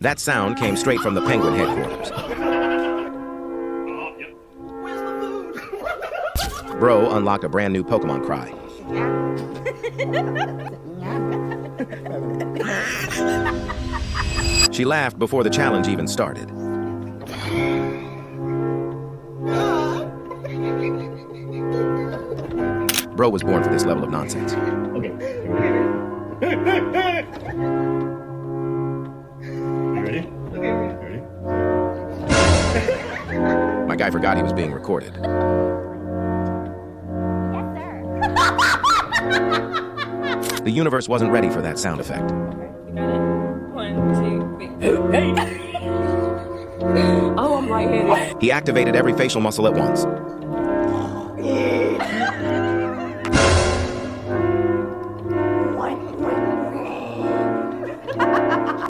That sound came straight from the Penguin headquarters. Bro unlocked a brand new Pokemon cry. She laughed before the challenge even started. Bro was born for this level of nonsense. Okay. You ready? Okay. Ready? My guy forgot he was being recorded. The universe wasn't ready for that sound effect. You got it? 1, 2, 3. Hey! Oh, I'm lightheaded. He activated every facial muscle at once.